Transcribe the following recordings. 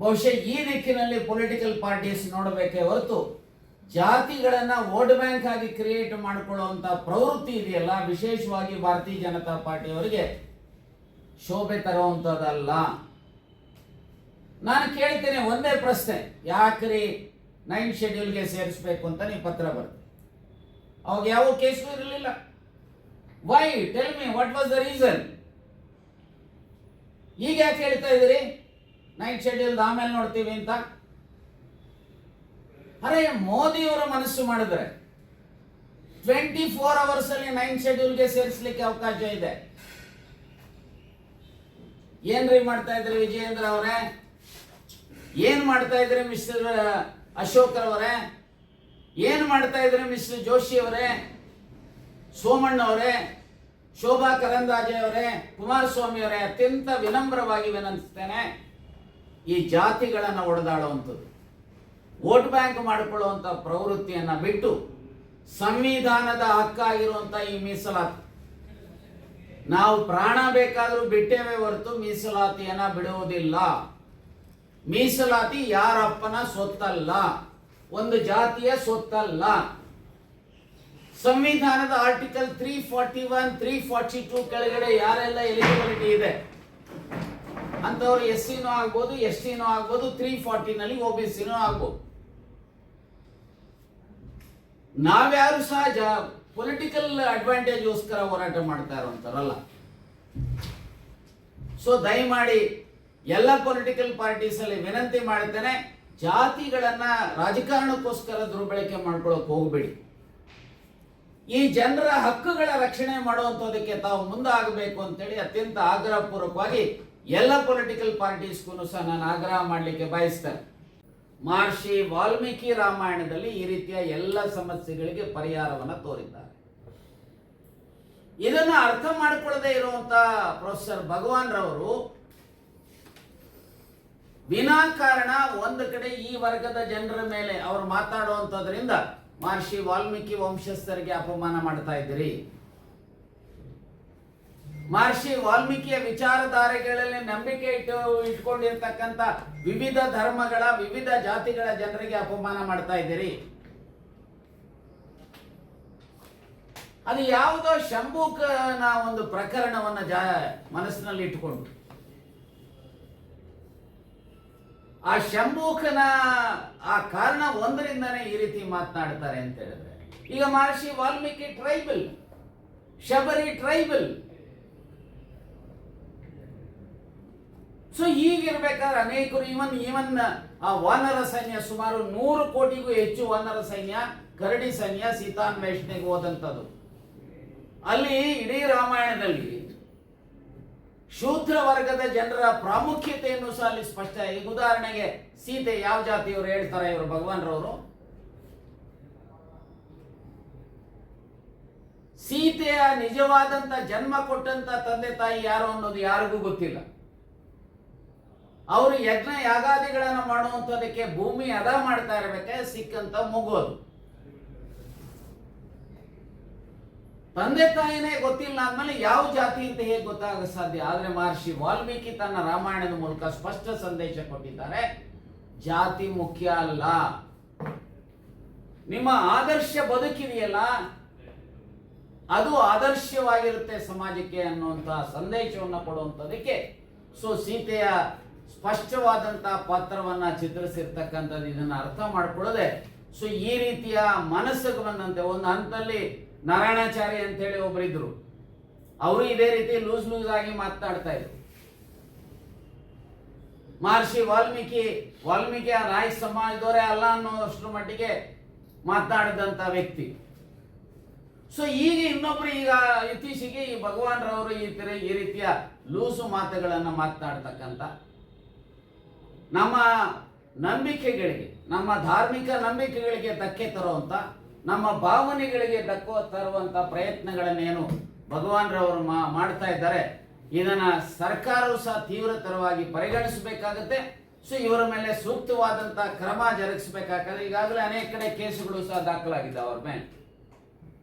ಬಹುಶಃ ಈ ದಿಕ್ಕಿನಲ್ಲಿ ಪೊಲಿಟಿಕಲ್ ಪಾರ್ಟೀಸ್ ನೋಡಬೇಕೇ ಹೊರತು ಜಾತಿಗಳನ್ನ ವೋಟ್ ಬ್ಯಾಂಕ್ ಆಗಿ ಕ್ರಿಯೇಟ್ ಮಾಡಿಕೊಳ್ಳುವಂತ ಪ್ರವೃತ್ತಿ ಇದೆಯಲ್ಲ, ವಿಶೇಷವಾಗಿ ಭಾರತೀಯ ಜನತಾ ಪಾರ್ಟಿಯವರಿಗೆ ಶೋಭೆ ತರುವಂತದ್ದಲ್ಲ. ನಾನು ಕೇಳ್ತೇನೆ ಒಂದೇ ಪ್ರಶ್ನೆ, ಯಾಕ್ರಿ 9th ಶೆಡ್ಯೂಲ್ಗೆ ಸೇರಿಸಬೇಕು ಅಂತ ನೀವು ಪತ್ರ ಬರುತ್ತೆ. ಅವಾಗ ಯಾವ ಕೇಸು ಇರಲಿಲ್ಲ. Why? Tell me, what was the reason? ಈಗ ಯಾಕೆ ಹೇಳ್ತಾ ಇದ್ದೀರಿ 9th ಶೆಡ್ಯೂಲ್ ಆಮೇಲೆ ನೋಡ್ತೀವಿ ಅಂತ? ಅರೆ, ಮೋದಿಯವರ ಮನಸ್ಸು ಮಾಡಿದ್ರೆ 24 hours ಅಲ್ಲಿ 9th ಶೆಡ್ಯೂಲ್ಗೆ ಸೇರಿಸಲಿಕ್ಕೆ ಅವಕಾಶ ಇದೆ. ಏನ್ರಿ ಮಾಡ್ತಾ ಇದ್ರಿ ವಿಜಯೇಂದ್ರ ಅವರೇ? ಏನ್ ಮಾಡ್ತಾ ಇದ್ರಿ ಮಿಸ್ಟರ್ ಅಶೋಕ್ ಅವರೇ? ಏನ್ ಮಾಡ್ತಾ ಇದ್ರಿ ಮಿಸ್ಟರ್ ಜೋಶಿ ಅವರೇ, ಸೋಮಣ್ಣ ಅವರೇ, ಶೋಭಾ ಕರಂದಾಜೆ ಅವರೇ, ಕುಮಾರಸ್ವಾಮಿ ಅವರೇ? ಅತ್ಯಂತ ವಿನಮ್ರವಾಗಿ ವಿನಂತಿಸ್ತೇನೆ, ಈ ಜಾತಿಗಳನ್ನು ಒಡೆದಾಡುವಂಥದ್ದು, ವೋಟ್ ಬ್ಯಾಂಕ್ ಮಾಡಿಕೊಳ್ಳುವಂತ ಪ್ರವೃತ್ತಿಯನ್ನ ಬಿಟ್ಟು ಸಂವಿಧಾನದ ಹಕ್ಕಾಗಿರುವಂತ ಈ ಮೀಸಲಾತಿ ನಾವು ಪ್ರಾಣ ಬೇಕಾದರೂ ಬಿಟ್ಟೇವೆ ಹೊರತು ಮೀಸಲಾತಿಯನ್ನ ಬಿಡುವುದಿಲ್ಲ. ಮೀಸಲಾತಿ ಯಾರಪ್ಪನ ಸೊತ್ತಲ್ಲ, ಒಂದು ಜಾತಿಯ ಸೊತ್ತಲ್ಲ. ಸಂವಿಧಾನದ ಆರ್ಟಿಕಲ್ 341, 342 ಕೆಳಗಡೆ ಯಾರೆಲ್ಲ ಎಲಿಜಿಬಿಲಿಟಿ ಇದೆ ಅಂತವ್ರು SC-ನೂ ಆಗ್ಬೋದು, ST-ನೂ ಆಗ್ಬೋದು, 340 ನಲ್ಲಿ OBC-ನೂ ಆಗ್ಬೋದು. ನಾವ್ಯಾರು ಸಹ ಪೊಲಿಟಿಕಲ್ ಅಡ್ವಾಂಟೇಜ್ಗೋಸ್ಕರ ಹೋರಾಟ ಮಾಡ್ತಾ ಇರುವಂತಾರಲ್ಲ. ಸೊ ದಯಮಾಡಿ ಎಲ್ಲ ಪೊಲಿಟಿಕಲ್ ಪಾರ್ಟೀಸ್ ಅಲ್ಲಿ ವಿನಂತಿ ಮಾಡ್ತೇನೆ, ಜಾತಿಗಳನ್ನ ರಾಜಕಾರಣಕ್ಕೋಸ್ಕರ ದುರ್ಬಳಕೆ ಮಾಡ್ಕೊಳ್ಳೋಕೆ ಹೋಗಬೇಡಿ. ಈ ಜನರ ಹಕ್ಕುಗಳ ರಕ್ಷಣೆ ಮಾಡುವಂಥದಕ್ಕೆ ತಾವು ಮುಂದಾಗಬೇಕು ಅಂತೇಳಿ ಅತ್ಯಂತ ಆಗ್ರಹಪೂರ್ವಕವಾಗಿ ಎಲ್ಲ ಪೊಲಿಟಿಕಲ್ ಪಾರ್ಟೀಸ್ಗೂ ಸಹ ನಾನು ಆಗ್ರಹ ಮಾಡಲಿಕ್ಕೆ ಬಯಸ್ತೇನೆ. ಮಹರ್ಷಿ ವಾಲ್ಮೀಕಿ ರಾಮಾಯಣದಲ್ಲಿ ಈ ರೀತಿಯ ಎಲ್ಲ ಸಮಸ್ಯೆಗಳಿಗೆ ಪರಿಹಾರವನ್ನು ತೋರಿದ್ದಾರೆ. ಇದನ್ನು ಅರ್ಥ ಮಾಡಿಕೊಳ್ಳದೆ ಇರುವಂತ ಪ್ರೊಫೆಸರ್ ಭಗವಾನ್ ರವರು ವಿನಾಕಾರಣ ಒಂದು ಕಡೆ ಈ ವರ್ಗದ ಜನರ ಮೇಲೆ ಅವರು ಮಾತಾಡುವಂತದ್ರಿಂದ ಮಹರ್ಷಿ ವಾಲ್ಮೀಕಿ ವಂಶಸ್ಥರಿಗೆ ಅಪಮಾನ ಮಾಡ್ತಾ ಇದ್ದೀರಿ. ಮಹರ್ಷಿ ವಾಲ್ಮೀಕಿಯ ವಿಚಾರಧಾರೆಗಳಲ್ಲಿ ನಂಬಿಕೆ ಇಟ್ಕೊಂಡಿರ್ತಕ್ಕಂಥ ವಿವಿಧ ಧರ್ಮಗಳ, ವಿವಿಧ ಜಾತಿಗಳ ಜನರಿಗೆ ಅಪಮಾನ ಮಾಡ್ತಾ ಇದ್ದೀರಿ. ಅದು ಯಾವುದೋ ಶಂಭುಕನ ಒಂದು ಪ್ರಕರಣವನ್ನ ಮನಸ್ಸಿನಲ್ಲಿ ಇಟ್ಟುಕೊಂಡು ಆ ಶಂಭುಕನ ಆ ಕಾರಣ ಒಂದರಿಂದನೇ ಈ ರೀತಿ ಮಾತನಾಡ್ತಾರೆ ಅಂತ ಹೇಳಿದ್ರೆ, ಈಗ Maharshi Valmiki tribal, Shabari tribal. So ಹೀಗಿರ್ಬೇಕಾದ್ರೆ ಅನೇಕರು ಇವನ್ ಆ ವಾನರ ಸೈನ್ಯ ಸುಮಾರು 100 ಕೋಟಿಗೂ ಹೆಚ್ಚು ವಾನರ ಸೈನ್ಯ, ಕರಡಿ ಸೈನ್ಯ ಸೀತಾನ್ವೇಷಣೆಗೆ ಹೋದಂಥದ್ದು. ಅಲ್ಲಿ ಇಡೀ ರಾಮಾಯಣದಲ್ಲಿ ಶೂದ್ರ ವರ್ಗದ ಜನರ ಪ್ರಾಮುಖ್ಯತೆಯನ್ನು ಸಹ ಅಲ್ಲಿ ಸ್ಪಷ್ಟ. ಈಗ ಉದಾಹರಣೆಗೆ ಸೀತೆ ಯಾವ ಜಾತಿಯವರು ಹೇಳ್ತಾರೆ ಇವರು ಭಗವಾನ್ ರವರು? ಸೀತೆಯ ನಿಜವಾದಂತ ಜನ್ಮ ಕೊಟ್ಟಂತ ತಂದೆ ತಾಯಿ ಯಾರು ಅನ್ನೋದು ಯಾರಿಗೂ ಗೊತ್ತಿಲ್ಲ. ಅವರು ಯಜ್ಞ ಯಾಗಾದಿಗಳನ್ನು ಮಾಡುವಂಥದಕ್ಕೆ ಭೂಮಿ ಅದ ಮಾಡ್ತಾ ಇರಬೇಕಾದ್ರೆ ಸಿಕ್ಕಂತ ಮಗುವುದು. ತಂದೆ ತಾಯಿನೇ ಗೊತ್ತಿಲ್ಲ ಅಂದ್ಮೇಲೆ ಯಾವ ಜಾತಿ ಅಂತ ಹೇಗೆ ಗೊತ್ತಾಗ ಸಾಧ್ಯ? ಆದ್ರೆ ಮಹರ್ಷಿ ವಾಲ್ಮೀಕಿ ತನ್ನ ರಾಮಾಯಣದ ಮೂಲಕ ಸ್ಪಷ್ಟ ಸಂದೇಶ ಕೊಟ್ಟಿದ್ದಾರೆ, ಜಾತಿ ಮುಖ್ಯ ಅಲ್ಲ, ನಿಮ್ಮ ಆದರ್ಶ ಬದುಕಿದೆಯಲ್ಲ ಅದು ಆದರ್ಶವಾಗಿರುತ್ತೆ ಸಮಾಜಕ್ಕೆ ಅನ್ನುವಂತಹ ಸಂದೇಶವನ್ನು ಕೊಡುವಂಥದಕ್ಕೆ ಸೊ ಸೀತೆಯ ಸ್ಪಷ್ಟವಾದಂತಹ ಪಾತ್ರವನ್ನ ಚಿತ್ರಿಸಿರ್ತಕ್ಕಂಥದ್ದು. ಇದನ್ನ ಅರ್ಥ ಮಾಡ್ಕೊಳ್ಳದೆ ಸೊ ಈ ರೀತಿಯ ಮನಸ್ಸಿಗೆ ಬಂದಂತೆ ಒಂದು ಹಂತದಲ್ಲಿ ನಾರಾಯಣಾಚಾರ್ಯ ಅಂತ ಹೇಳಿ ಒಬ್ಬರಿದ್ರು, ಅವರು ಇದೇ ರೀತಿ ಲೂಸ್ ಆಗಿ ಮಾತನಾಡ್ತಾ ಇದ್ರು. ಮಹರ್ಷಿ ವಾಲ್ಮೀಕಿ ಆ ನಾಯಕ್ ಸಮಾಜದವರೇ ಅಲ್ಲ ಅನ್ನೋಷ್ಟರ ಮಟ್ಟಿಗೆ ಮಾತನಾಡಿದಂತ ವ್ಯಕ್ತಿ. ಸೊ ಈಗ ಇನ್ನೊಬ್ರು ಈಗ ಇತ್ತೀಚೆಗೆ ಈ ಭಗವಾನ್ ರವರು ಈ ರೀತಿಯ ಲೂಸು ಮಾತುಗಳನ್ನು ಮಾತನಾಡ್ತಕ್ಕಂಥ, ನಮ್ಮ ನಂಬಿಕೆಗಳಿಗೆ, ನಮ್ಮ ಧಾರ್ಮಿಕ ನಂಬಿಕೆಗಳಿಗೆ ಧಕ್ಕೆ ತರುವಂತ, ನಮ್ಮ ಭಾವನೆಗಳಿಗೆ ತರುವಂತ ಪ್ರಯತ್ನಗಳನ್ನೇನು ಭಗವಾನ್ ರವರು ಮಾಡ್ತಾ ಇದ್ದಾರೆ, ಇದನ್ನ ಸರ್ಕಾರವು ಸಹ ತೀವ್ರತರವಾಗಿ ಪರಿಗಣಿಸಬೇಕಾಗುತ್ತೆ. ಸೊ ಇವರ ಮೇಲೆ ಸೂಕ್ತವಾದಂತಹ ಕ್ರಮ ಜರುಗಿಸಬೇಕಾದ್ರೆ ಈಗಾಗಲೇ ಅನೇಕ ಕಡೆ ಕೇಸುಗಳು ಸಹ ದಾಖಲಾಗಿದೆ ಅವ್ರ ಮೇಲೆ.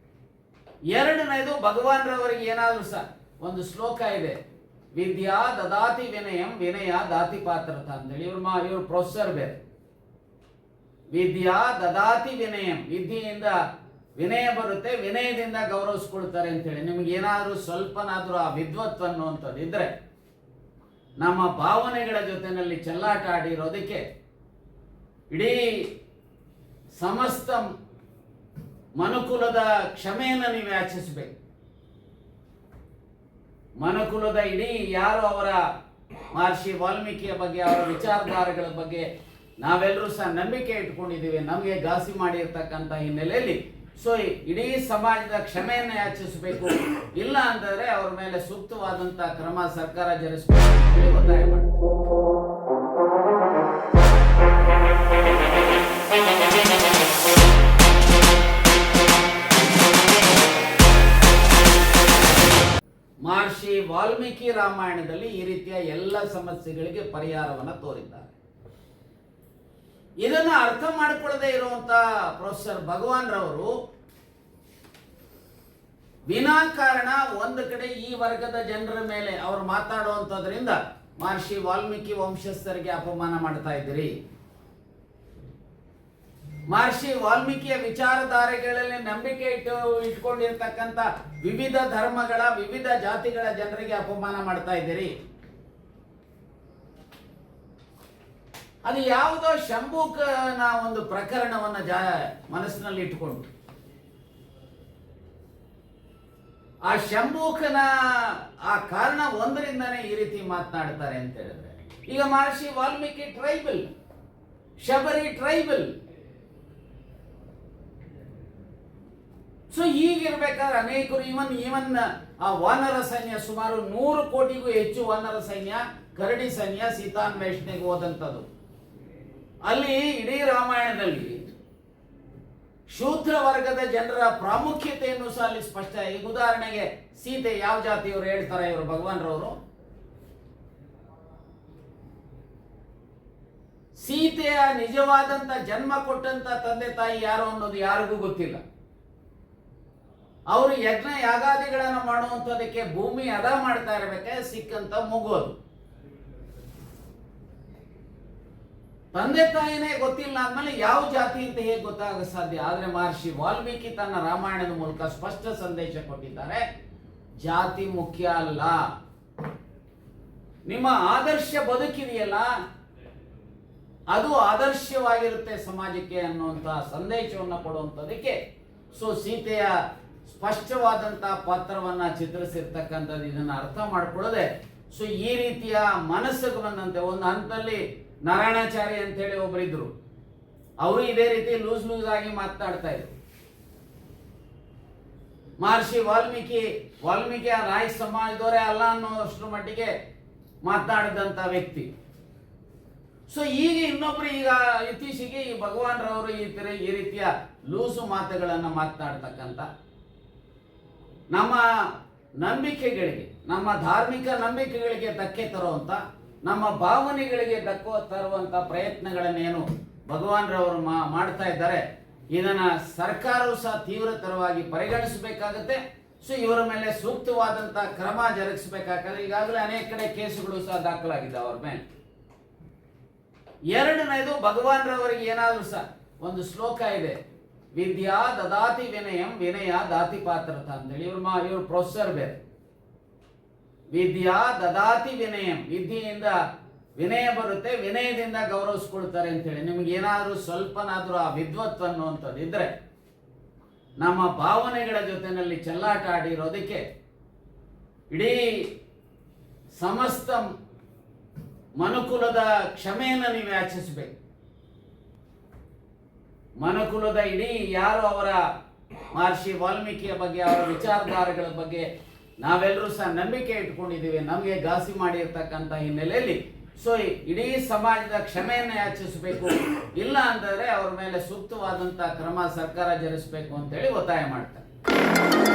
ಎರಡನೇದು, ಭಗವಾನ್ ರವರಿಗೆ ಏನಾದ್ರೂ ಸಹ ಒಂದು ಶ್ಲೋಕ ಇದೆ, ವಿದ್ಯಾ ದದಾತಿ ವಿನಯಂ ವಿನಯ ದಾತಿ ಪಾತ್ರತ ಅಂತೇಳಿ ಇವ್ರ ಪ್ರೊಫೆಸರ್ ಬೇರೆ. ವಿದ್ಯಾ ದದಾತಿ ವಿನಯಂ, ವಿದ್ಯೆಯಿಂದ ವಿನಯ ಬರುತ್ತೆ, ವಿನಯದಿಂದ ಗೌರವಿಸ್ಕೊಳ್ತಾರೆ ಅಂತೇಳಿ. ನಿಮ್ಗೆ ಏನಾದರೂ ಸ್ವಲ್ಪನಾದ್ರೂ ಆ ವಿದ್ವತ್ ಅನ್ನುವಂಥದ್ದು ಇದ್ರೆ ನಮ್ಮ ಭಾವನೆಗಳ ಜೊತೆನಲ್ಲಿ ಚೆಲ್ಲಾಟ ಆಡಿರೋದಕ್ಕೆ ಇಡೀ ಸಮಸ್ತ ಮನುಕುಲದ ಕ್ಷಮೆಯನ್ನು ನೀವು ಯಾಚಿಸಬೇಕು. ಮನುಕುಲದ ಇಡೀ ಯಾರು ಅವರ ಮಹರ್ಷಿ ವಾಲ್ಮೀಕಿಯ ಬಗ್ಗೆ, ಅವರ ವಿಚಾರಧಾರೆಗಳ ಬಗ್ಗೆ ನಾವೆಲ್ಲರೂ ಸಹ ನಂಬಿಕೆ ಇಟ್ಕೊಂಡಿದ್ದೀವಿ, ನಮಗೆ ಘಾಸಿ ಮಾಡಿರ್ತಕ್ಕಂಥ ಹಿನ್ನೆಲೆಯಲ್ಲಿ ಸೊ ಇಡೀ ಸಮಾಜದ ಕ್ಷಮೆಯನ್ನು ಯಾಚಿಸಬೇಕು. ಇಲ್ಲ ಅಂತಂದ್ರೆ ಅವ್ರ ಮೇಲೆ ಸೂಕ್ತವಾದಂತ ಕ್ರಮ ಸರ್ಕಾರ ಜರುಗಿಸಬೇಕು ಅಂತ ಹೇಳಿ ಒತ್ತಾಯ ಮಾಡ್ತಾರೆ. ಮಹರ್ಷಿ ವಾಲ್ಮೀಕಿ ರಾಮಾಯಣದಲ್ಲಿ ಈ ರೀತಿಯ ಎಲ್ಲ ಸಮಸ್ಯೆಗಳಿಗೆ ಪರಿಹಾರವನ್ನು ತೋರಿದ್ದಾರೆ. ಇದನ್ನು ಅರ್ಥ ಮಾಡಿಕೊಳ್ಳದೆ ಇರುವಂತ ಪ್ರೊಫೆಸರ್ ಭಗವಾನ್ ರವರು ವಿನಾಕಾರಣ ಒಂದು ಕಡೆ ಈ ವರ್ಗದ ಜನರ ಮೇಲೆ ಅವರು ಮಾತಾಡುವಂತದ್ರಿಂದ ಮಹರ್ಷಿ ವಾಲ್ಮೀಕಿ ವಂಶಸ್ಥರಿಗೆ ಅಪಮಾನ ಮಾಡ್ತಾ ಇದ್ದೀರಿ. ಮಹರ್ಷಿ ವಾಲ್ಮೀಕಿಯ ವಿಚಾರಧಾರೆಗಳಲ್ಲಿ ನಂಬಿಕೆ ಇಟ್ಕೊಂಡಿರ್ತಕ್ಕಂಥ ವಿವಿಧ ಧರ್ಮಗಳ ವಿವಿಧ ಜಾತಿಗಳ ಜನರಿಗೆ ಅಪಮಾನ ಮಾಡ್ತಾ ಇದ್ದೀರಿ. ಅದು ಯಾವುದೋ ಶಂಭುಕನ ಒಂದು ಪ್ರಕರಣವನ್ನ ಮನಸ್ಸಿನಲ್ಲಿ ಇಟ್ಟುಕೊಂಡು ಆ ಶಂಭುಕನ ಆ ಕಾರಣ ಒಂದರಿಂದಾನೇ ಈ ರೀತಿ ಮಾತನಾಡ್ತಾರೆ ಅಂತ ಹೇಳಿದ್ರೆ, ಈಗ Maharshi Valmiki tribal, Shabari tribal. So ಹೀಗಿರ್ಬೇಕಾದ್ರೆ ಅನೇಕರು ಇವನ್ ಆ ವಾನರ ಸೈನ್ಯ ಸುಮಾರು 100 ಕೋಟಿಗೂ ಹೆಚ್ಚು ವಾನರ ಸೈನ್ಯ, ಕರಡಿ ಸೈನ್ಯ ಸೀತಾನ್ವೇಷಣೆಗೆ ಹೋದಂಥದ್ದು. ಅಲ್ಲಿ ಇಡೀ ರಾಮಾಯಣದಲ್ಲಿ ಶೂದ್ರ ವರ್ಗದ ಜನರ ಪ್ರಾಮುಖ್ಯತೆಯನ್ನು ಸಹ ಅಲ್ಲಿ ಸ್ಪಷ್ಟ. ಈಗ ಉದಾಹರಣೆಗೆ ಸೀತೆ ಯಾವ ಜಾತಿಯವರು ಹೇಳ್ತಾರೆ ಇವರು ಭಗವಾನ್ ರವರು, ಸೀತೆಯ ನಿಜವಾದಂತ ಜನ್ಮ ಕೊಟ್ಟಂತ ತಂದೆ ತಾಯಿ ಯಾರು ಅನ್ನೋದು ಯಾರಿಗೂ ಗೊತ್ತಿಲ್ಲ. ಅವರು ಯಜ್ಞ ಯಾಗಾದಿಗಳನ್ನು ಮಾಡುವಂಥದಕ್ಕೆ ಭೂಮಿ ಅದ ಮಾಡ್ತಾ ಇರಬೇಕಾದ್ರೆ ಸಿಕ್ಕಂತ ಮಗುವುದು. ತಂದೆ ತಾಯಿನೇ ಗೊತ್ತಿಲ್ಲ ಅಂದ್ಮೇಲೆ ಯಾವ ಜಾತಿ ಅಂತ ಹೇಗೆ ಗೊತ್ತಾಗ ಸಾಧ್ಯ? ಆದ್ರೆ ಮಹರ್ಷಿ ವಾಲ್ಮೀಕಿ ತನ್ನ ರಾಮಾಯಣದ ಮೂಲಕ ಸ್ಪಷ್ಟ ಸಂದೇಶ ಕೊಟ್ಟಿದ್ದಾರೆ, ಜಾತಿ ಮುಖ್ಯ ಅಲ್ಲ, ನಿಮ್ಮ ಆದರ್ಶ ಬದುಕಿದೆಯಲ್ಲ ಅದು ಆದರ್ಶವಾಗಿರುತ್ತೆ ಸಮಾಜಕ್ಕೆ ಅನ್ನುವಂತಹ ಸಂದೇಶವನ್ನು ಕೊಡುವಂಥದಕ್ಕೆ ಸೊ ಸೀತೆಯ ಸ್ಪಷ್ಟವಾದಂತಹ ಪಾತ್ರವನ್ನ ಚಿತ್ರಿಸಿರ್ತಕ್ಕಂಥದ್ದು. ಇದನ್ನ ಅರ್ಥ ಮಾಡ್ಕೊಳ್ಳದೆ ಸೊ ಈ ರೀತಿಯ ಮನಸ್ಸಿಗೆ ಬಂದಂತೆ ಒಂದು ಹಂತದಲ್ಲಿ ನಾರಾಯಣಾಚಾರ್ಯ ಅಂತ ಹೇಳಿ ಒಬ್ಬರಿದ್ರು, ಅವರು ಇದೇ ರೀತಿ ಲೂಸ್ ಆಗಿ ಮಾತನಾಡ್ತಾ ಇದ್ರು. ಮಹರ್ಷಿ ವಾಲ್ಮೀಕಿ ಆ ನಾಯಕ ಸಮಾಜದವರೇ ಅಲ್ಲ ಅನ್ನೋಷ್ಟರ ಮಟ್ಟಿಗೆ ಮಾತನಾಡಿದಂತ ವ್ಯಕ್ತಿ. ಸೊ ಈಗ ಇನ್ನೊಬ್ರು ಈಗ ಇತ್ತೀಚೆಗೆ ಈ ಭಗವಾನ್ ರವರು ಈ ರೀತಿಯ ಲೂಸು ಮಾತುಗಳನ್ನು ಮಾತನಾಡ್ತಕ್ಕಂಥ ನಮ್ಮ ನಂಬಿಕೆಗಳಿಗೆ, ನಮ್ಮ ಧಾರ್ಮಿಕ ನಂಬಿಕೆಗಳಿಗೆ ಧಕ್ಕೆ ತರುವಂತ, ನಮ್ಮ ಭಾವನೆಗಳಿಗೆ ತರುವಂತ ಪ್ರಯತ್ನಗಳನ್ನೇನು ಭಗವಾನ್ ರವರು ಮಾಡ್ತಾ ಇದ್ದಾರೆ, ಇದನ್ನ ಸರ್ಕಾರವು ಸಹ ತೀವ್ರತರವಾಗಿ ಪರಿಗಣಿಸಬೇಕಾಗುತ್ತೆ. ಸೊ ಇವರ ಮೇಲೆ ಸೂಕ್ತವಾದಂತ ಕ್ರಮ ಜರುಗಿಸಬೇಕಾದ್ರೆ ಈಗಾಗಲೇ ಅನೇಕ ಕಡೆ ಕೇಸುಗಳು ಸಹ ದಾಖಲಾಗಿದೆ ಅವ್ರ ಮೇಲೆ. ಎರಡನೇದು ಭಗವಾನ್ ರವರಿಗೆ ಏನಾದ್ರೂ ಸಹ ಒಂದು ಶ್ಲೋಕ ಇದೆ, ವಿದ್ಯಾ ದದಾತಿ ವಿನಯಂ ವಿನಯ ದಾತಿ ಪಾತ್ರತ ಅಂತೇಳಿ ಇವ್ರ ಪ್ರೊಫೆಸರ್ ಬೇರೆ. ವಿದ್ಯಾ ದದಾತಿ ವಿನಯಂ, ವಿದ್ಯೆಯಿಂದ ವಿನಯ ಬರುತ್ತೆ, ವಿನಯದಿಂದ ಗೌರವಿಸ್ಕೊಳ್ತಾರೆ ಅಂತೇಳಿ. ನಿಮ್ಗೆ ಏನಾದ್ರೂ ಸ್ವಲ್ಪನಾದ್ರೂ ಆ ವಿದ್ವತ್ ಅನ್ನುವಂಥದ್ದು ಇದ್ರೆ ನಮ್ಮ ಭಾವನೆಗಳ ಜೊತೆನಲ್ಲಿ ಚೆಲ್ಲಾಟ ಆಡಿರೋದಕ್ಕೆ ಇಡೀ ಸಮಸ್ತ ಮನುಕುಲದ ಕ್ಷಮೆಯನ್ನು ನೀವು ಯಾಚಿಸಬೇಕು. ಮನುಕುಲದ ಇಡೀ ಯಾರು ಅವರ ಮಹರ್ಷಿ ವಾಲ್ಮೀಕಿಯ ಬಗ್ಗೆ, ಅವರ ವಿಚಾರಧಾರೆಗಳ ಬಗ್ಗೆ ನಾವೆಲ್ಲರೂ ಸಹ ನಂಬಿಕೆ ಇಟ್ಕೊಂಡಿದ್ದೀವಿ, ನಮಗೆ ಘಾಸಿ ಮಾಡಿರ್ತಕ್ಕಂಥ ಹಿನ್ನೆಲೆಯಲ್ಲಿ ಸೊ ಇಡೀ ಸಮಾಜದ ಕ್ಷಮೆಯನ್ನು ಯಾಚಿಸಬೇಕು. ಇಲ್ಲ ಅಂತಂದ್ರೆ ಅವ್ರ ಮೇಲೆ ಸೂಕ್ತವಾದಂತ ಕ್ರಮ ಸರ್ಕಾರ ಜರುಗಿಸಬೇಕು ಅಂತ ಹೇಳಿ ಒತ್ತಾಯ ಮಾಡ್ತಾರೆ.